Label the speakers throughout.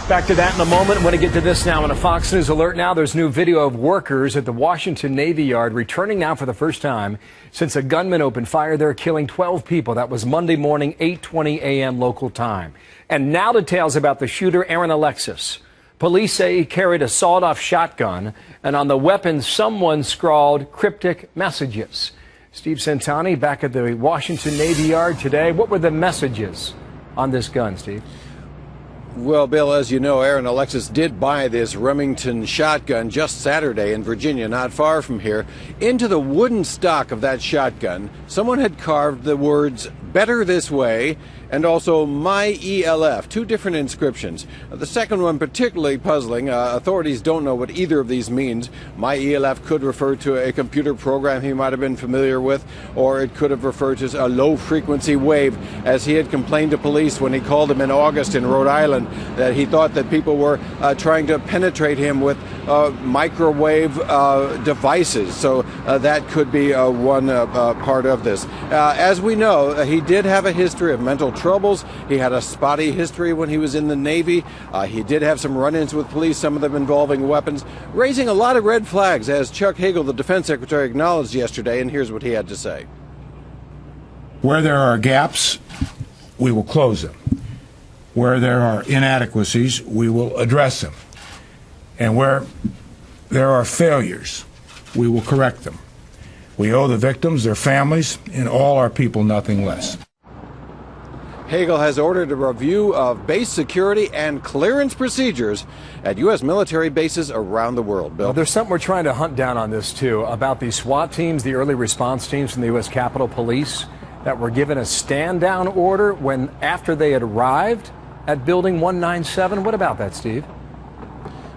Speaker 1: Back to that in a moment. I want to get to this now on a Fox News alert now. There's new video of workers at the Washington Navy Yard returning now for the first time since a gunman opened fire there, killing 12 people. That was Monday morning, 8:20 a.m. local time. And now details about the shooter, Aaron Alexis. Police say he carried a sawed-off shotgun, and on the weapon, someone scrawled cryptic messages. Steve Centani back at the Washington Navy Yard today. What were the messages on this gun, Steve?
Speaker 2: Well, Bill, as you know, Aaron Alexis did buy this Remington shotgun just Saturday in Virginia, not far from here. Into the wooden stock of that shotgun, someone had carved the words, "Better This Way," and also "My ELF," two different inscriptions. The second one particularly puzzling. Authorities don't know what either of these means. "My ELF" could refer to a computer program he might have been familiar with, or it could have referred to a low-frequency wave, as he had complained to police when he called them in August in Rhode Island that he thought that people were trying to penetrate him with microwave devices. So that could be one part of this. As we know, he did have a history of mental troubles. He had a spotty history when he was in the Navy. He did have some run-ins with police, some of them involving weapons, raising a lot of red flags, as Chuck Hagel, the defense secretary, acknowledged yesterday, and here's what he had to say.
Speaker 3: Where there are gaps, we will close them. Where there are inadequacies, we will address them. And where there are failures, we will correct them. We owe the victims, their families, and all our people nothing less.
Speaker 2: Hagel has ordered a review of base security and clearance procedures at U.S. military bases around the world. Bill?
Speaker 1: Well, there's something we're trying to hunt down on this, too, about the SWAT teams, the early response teams from the U.S. Capitol Police that were given a stand-down order after they had arrived at Building 197. What about that, Steve?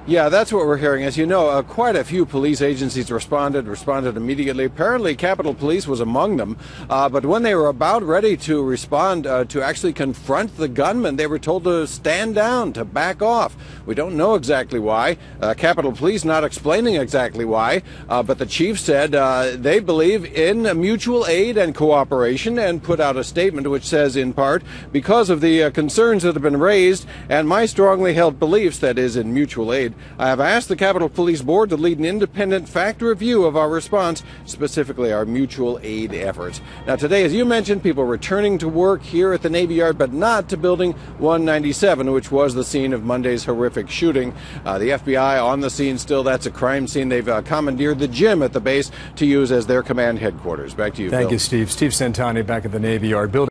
Speaker 2: Yeah, that's what we're hearing. As you know, quite a few police agencies responded immediately. Apparently, Capitol Police was among them. But when they were about ready to respond, to actually confront the gunman, they were told to stand down, to back off. We don't know exactly why. Capitol Police not explaining exactly why. But the chief said they believe in mutual aid and cooperation, and put out a statement which says, in part, because of the concerns that have been raised and my strongly held beliefs, that is, in mutual aid, I have asked the Capitol Police Board to lead an independent fact review of our response, specifically our mutual aid efforts. Now, today, as you mentioned, people returning to work here at the Navy Yard, but not to Building 197, which was the scene of Monday's horrific shooting. The F.B.I. on the scene still. That's a crime scene. They've commandeered the gym at the base to use as their command headquarters. Back to you, Phil.
Speaker 1: Thank you, Steve. Steve Centani back at the Navy Yard.